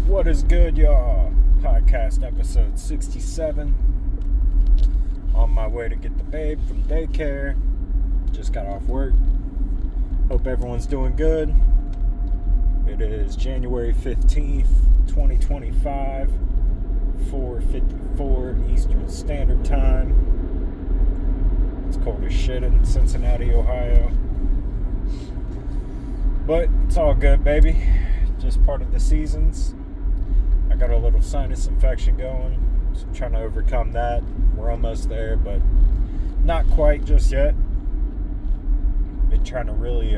What is good, y'all? Podcast episode 67. On my way to get the babe from daycare. Just got off work. Hope everyone's doing good. It is January 15th, 2025, 4:54 Eastern Standard Time. It's cold as shit in Cincinnati, Ohio. But it's all good, baby. Just part of the seasons. I got a little sinus infection going, so I'm trying to overcome that. We're almost there, but not quite just yet. Been trying to really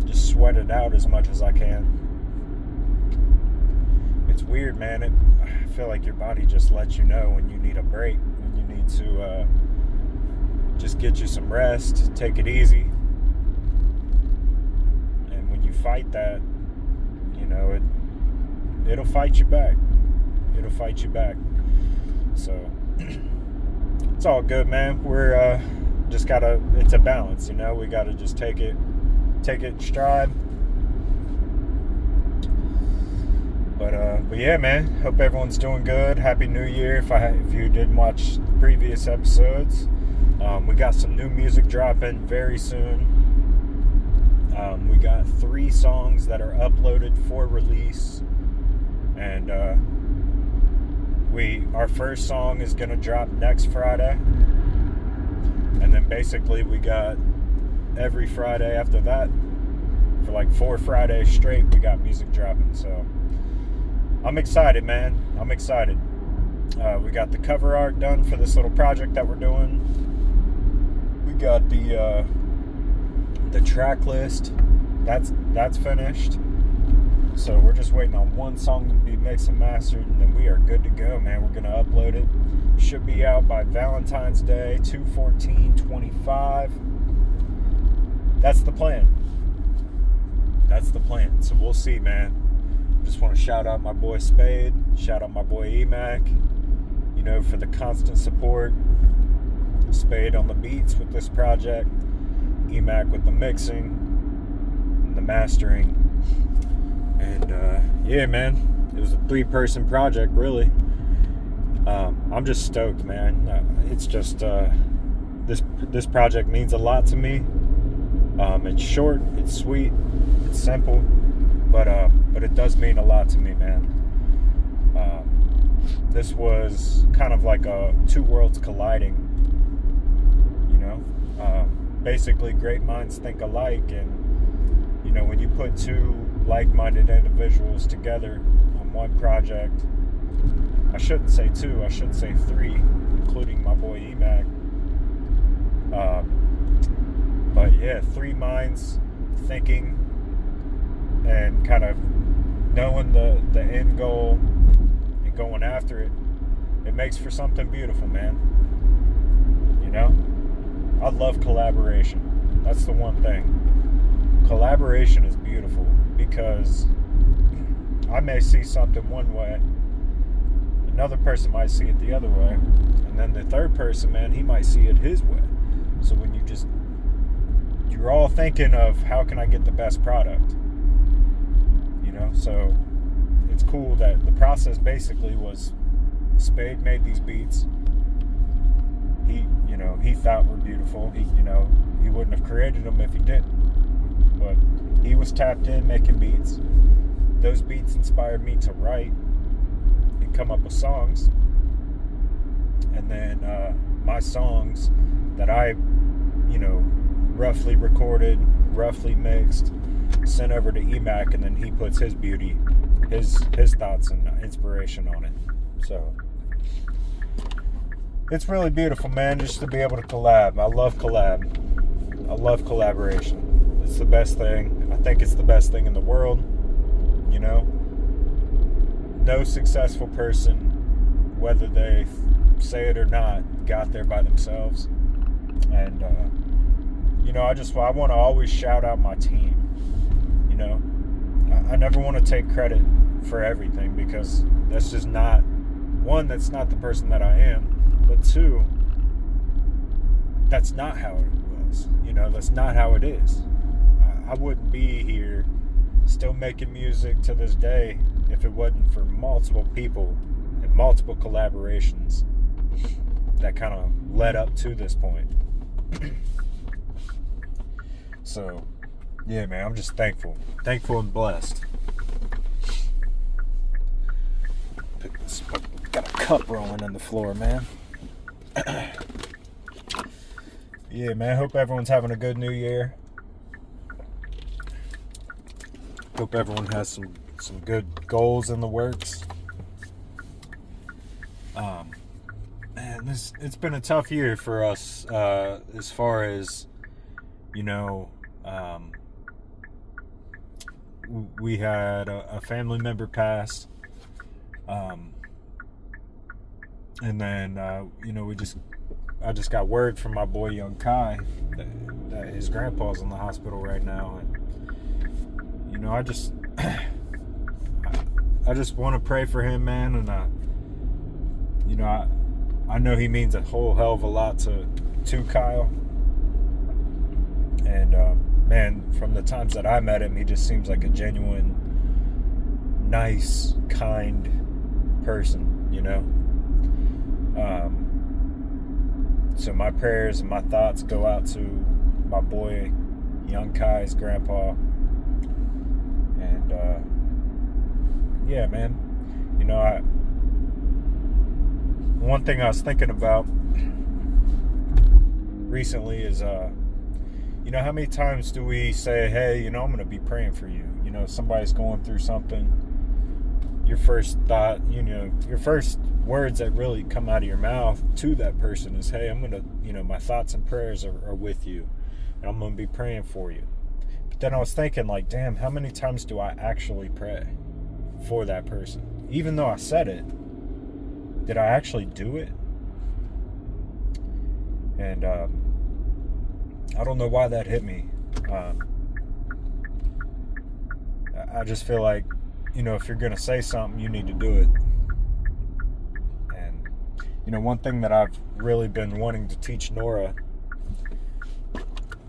just sweat it out as much as I can. It's weird, man. I feel like your body just lets you know when you need a break, when you need to just get you some rest, take it easy. And when you fight that, you know, it'll fight you back. It'll fight you back. So it's all good, man. We're just gotta. It's a balance, you know. We gotta just take it in stride. But yeah, man. Hope everyone's doing good. Happy New Year. If you didn't watch the previous episodes, we got some new music dropping very soon. We got 3 songs that are uploaded for release, and our first song is gonna drop next Friday, and then basically we got every Friday after that for like 4 Fridays straight. We got music dropping, so I'm excited, man. I'm excited. We got the cover art done for this little project that we're doing. We got the track list that's finished, so we're just waiting on one song to be mixed and mastered, and then we are good to go, man. We're gonna upload it. Should be out by Valentine's Day, 2/14/25. That's the plan. So we'll see, man. Just want to shout out my boy Spade, shout out my boy Emac, you know, for the constant support. Spade on the beats with this project, Emac with the mixing and the mastering, and yeah, man, it was a 3-person project, really. I'm just stoked, man. It's just this project means a lot to me. It's short, it's sweet, it's simple, but it does mean a lot to me, man. This was kind of like 2 worlds colliding, you know. Basically, great minds think alike, and you know, when you put 2 like-minded individuals together on one project, I shouldn't say 2, I should say 3, including my boy Emac. But yeah, 3 minds thinking and kind of knowing the end goal and going after it. It makes for something beautiful, man. You know? I love collaboration. That's the one thing. Collaboration is beautiful because I may see something one way, another person might see it the other way, and then the third person, man, he might see it his way. So when you're all thinking of how can I get the best product, you know? So it's cool that the process basically was Spade made these beats. He thought were beautiful. He wouldn't have created them if he didn't. But he was tapped in making beats. Those beats inspired me to write and come up with songs. And then my songs that I, roughly recorded, roughly mixed, sent over to Emac, and then he puts his beauty, his thoughts and inspiration on it. So it's really beautiful, man, just to be able to collab. I love collaboration. It's the best thing. I think it's the best thing in the world, you know? No successful person, whether they say it or not, got there by themselves. And, I want to always shout out my team, you know? I never want to take credit for everything because that's just not, 1, that's not the person that I am. But 2, that's not how it was. That's not how it is. I wouldn't be here still making music to this day if it wasn't for multiple people and multiple collaborations that kind of led up to this point. So, yeah, man, I'm just thankful and blessed. Pick this up. Got a cup rolling on the floor, man. Yeah, man, hope everyone's having a good new year. Hope everyone has some good goals in the works. Man, it's been a tough year for us as far as, you know, we had a family member pass, and then you know, I just got word from my boy young Kai that his grandpa's in the hospital right now, and you know, I just want to pray for him, man, and you know, I know he means a whole hell of a lot to Kyle, and man, from the times that I met him, he just seems like a genuine, nice, kind person, you know. So my prayers and my thoughts go out to my boy young Kai's grandpa, and yeah, man, you know, one thing I was thinking about recently is you know, how many times do we say, hey, you know, I'm going to be praying for you? You know, somebody's going through something. Your first thought, you know, your first words that really come out of your mouth to that person is, hey, I'm going to, you know, my thoughts and prayers are with you, and I'm going to be praying for you. But then I was thinking, like, damn, how many times do I actually pray for that person? Even though I said it, did I actually do it? And I don't know why that hit me. I just feel like, you know, if you're going to say something, you need to do it. And, you know, one thing that I've really been wanting to teach Nora,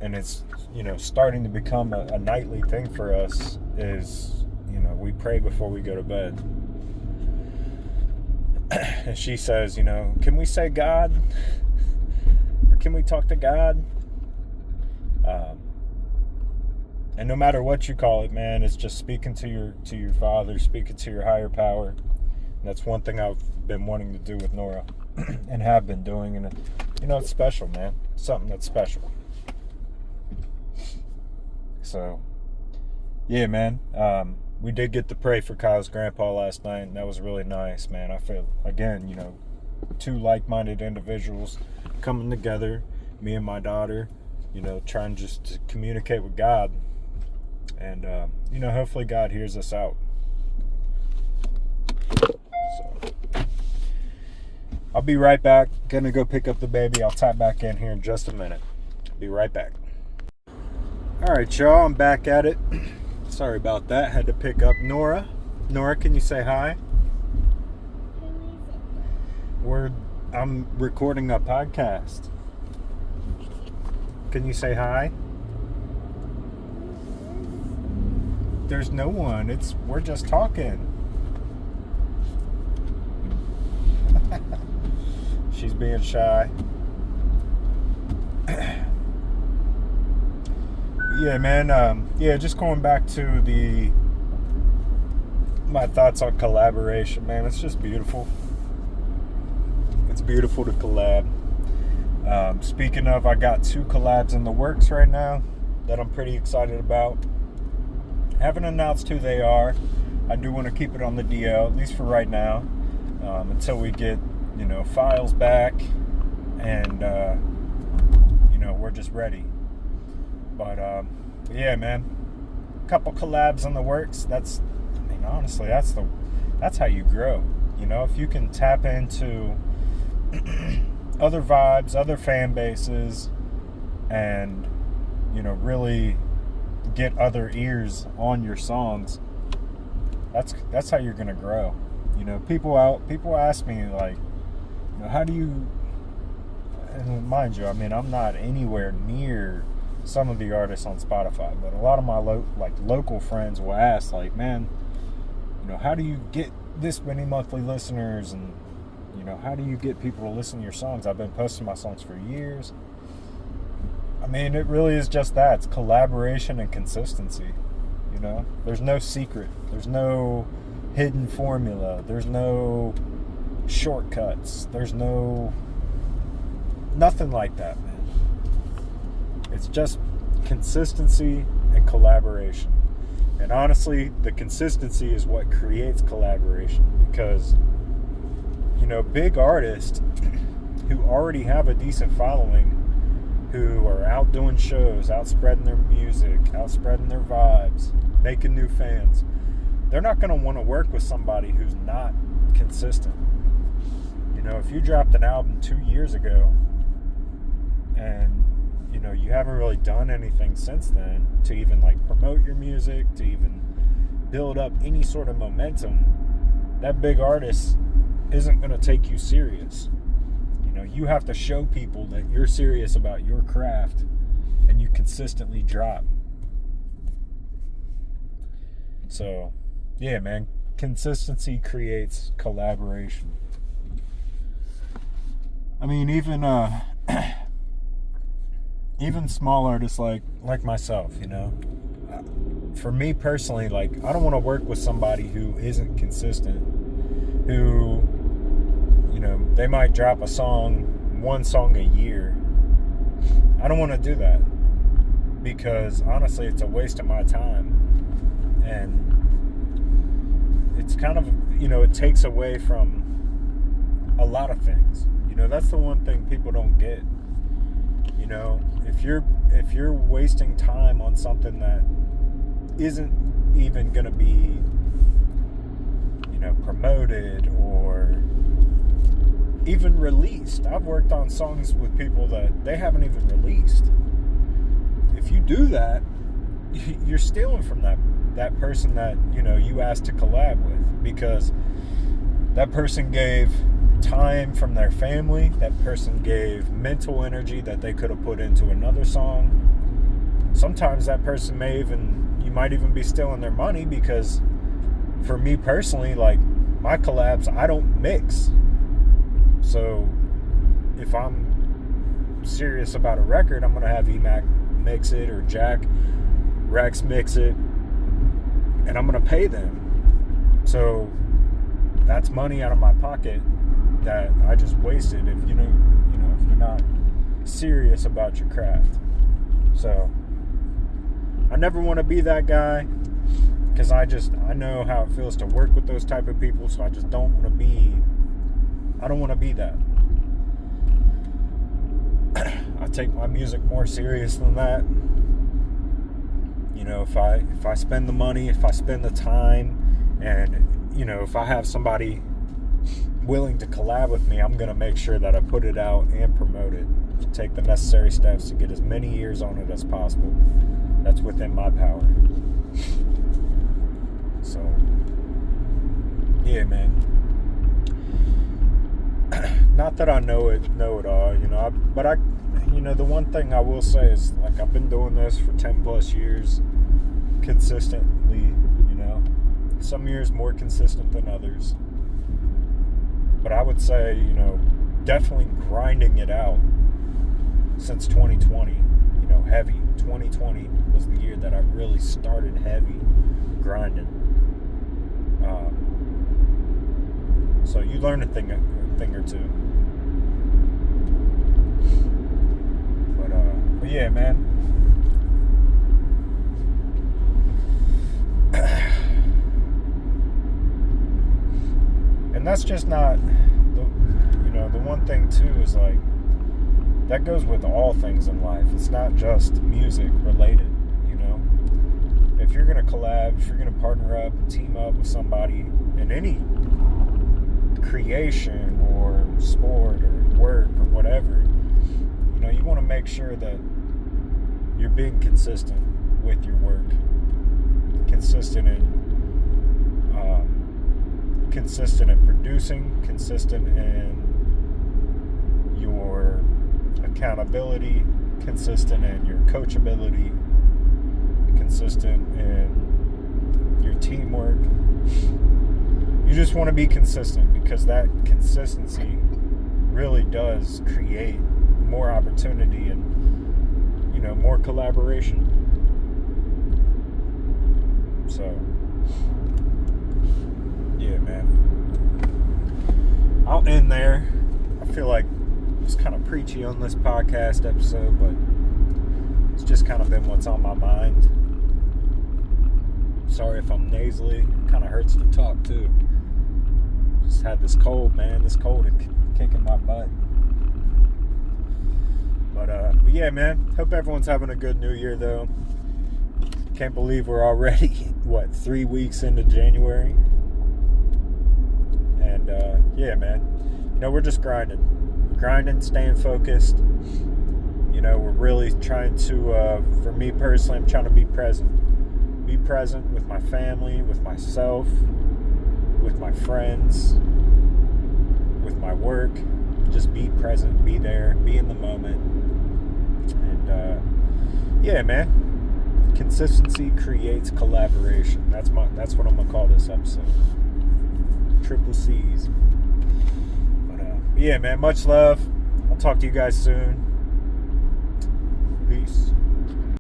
and it's, you know, starting to become a nightly thing for us, is, you know, we pray before we go to bed. And she says, you know, can we say God? Or can we talk to God? And no matter what you call it, man, it's just speaking to your Father, speaking to your higher power. And that's one thing I've been wanting to do with Nora, and have been doing, and you know, it's special, man. It's something that's special. So, yeah, man. We did get to pray for Kyle's grandpa last night, and that was really nice, man. I feel, again, you know, two like-minded individuals coming together, me and my daughter, you know, trying just to communicate with God. And, you know, hopefully God hears us out. So, I'll be right back. Gonna go pick up the baby. I'll tap back in here in just a minute. Be right back. All right, y'all. I'm back at it. Sorry about that. Had to pick up Nora. Nora, can you say hi? I'm recording a podcast. Can you say hi? There's no one. We're just talking. She's being shy. Yeah, man. Yeah, just going back to my thoughts on collaboration, man. It's just beautiful. It's beautiful to collab. Speaking of, I got 2 collabs in the works right now that I'm pretty excited about. Haven't announced who they are. I do want to keep it on the DL, at least for right now, until we get, you know, files back, and you know, we're just ready. But yeah, man, a couple collabs in the works. I mean, honestly, that's how you grow. You know, if you can tap into other vibes, other fan bases, and, you know, really get other ears on your songs, that's how you're gonna grow. You know, people ask me, like, you know, how do you, and mind you, I mean, I'm not anywhere near some of the artists on Spotify, but a lot of my local friends will ask, like, man, how do you get this many monthly listeners, and how do you get people to listen to your songs? I've been posting my songs for years. I mean, it really is just that. It's collaboration and consistency. There's no secret. There's no hidden formula. There's no shortcuts. There's nothing like that, man. It's just consistency and collaboration. And honestly, the consistency is what creates collaboration, because big artists who already have a decent following, who are out doing shows, out spreading their music, out spreading their vibes, making new fans, they're not going to want to work with somebody who's not consistent. If you dropped an album 2 years ago and you haven't really done anything since then to even promote your music, to even build up any sort of momentum, that big artist isn't going to take you serious. You have to show people that you're serious about your craft, and you consistently drop. So, yeah, man, consistency creates collaboration. I mean, even small artists like myself, for me personally, I don't want to work with somebody who isn't consistent, who they might drop one song a year. I don't want to do that, because honestly, it's a waste of my time, and it's kind of, it takes away from a lot of things. That's the one thing people don't get. If you're wasting time on something that isn't even going to be, promoted or even released. I've worked on songs with people that they haven't even released. If you do that, you're stealing from that person that you asked to collab with, because that person gave time from their family, that person gave mental energy that they could have put into another song. Sometimes that person you might even be stealing their money, because for me personally, my collabs, I don't mix. So if I'm serious about a record, I'm going to have EMAC mix it, or Jack Rex mix it, and I'm going to pay them. So that's money out of my pocket that I just wasted if if you're not serious about your craft. So I never want to be that guy, because I know how it feels to work with those type of people. So I just don't want to be that. I take my music more serious than that. If I spend the money, if I spend the time, and if I have somebody willing to collab with me, I'm going to make sure that I put it out and promote it. Take the necessary steps to get as many ears on it as possible. That's within my power. So, yeah, man. Not that I know it all, but the one thing I will say is, I've been doing this for 10 plus years consistently, some years more consistent than others. But I would say, definitely grinding it out since 2020, heavy. 2020 was the year that I really started heavy grinding. So you learn a thing or two. But yeah, man. And that's just not the one thing too is that goes with all things in life. It's not just music related. If you're gonna collab, if you're gonna partner up, team up with somebody in any creation or sport or work or whatever, you want to make sure that you're being consistent with your work, consistent in producing, consistent in your accountability, consistent in your coachability, consistent in your teamwork, you just want to be consistent, because that consistency really does create more opportunity and, you know, more collaboration. So, yeah, man. I'll end there. I feel like it's kind of preachy on this podcast episode, but it's just kind of been what's on my mind. Sorry if I'm nasally. It kind of hurts to talk too. Just had this cold, man. This cold is kicking my butt. But yeah, man. Hope everyone's having a good New Year, though. Can't believe we're already, 3 weeks into January. And yeah, man. You know, we're just grinding, staying focused. You know, we're really trying to, for me personally, I'm trying to be present. Be present with my family, with myself, with my friends, with my work. Just be present, be there, be in the moment. And yeah, man. Consistency creates collaboration. That's what I'm gonna call this episode. Triple C's. But yeah, man, much love. I'll talk to you guys soon. Peace.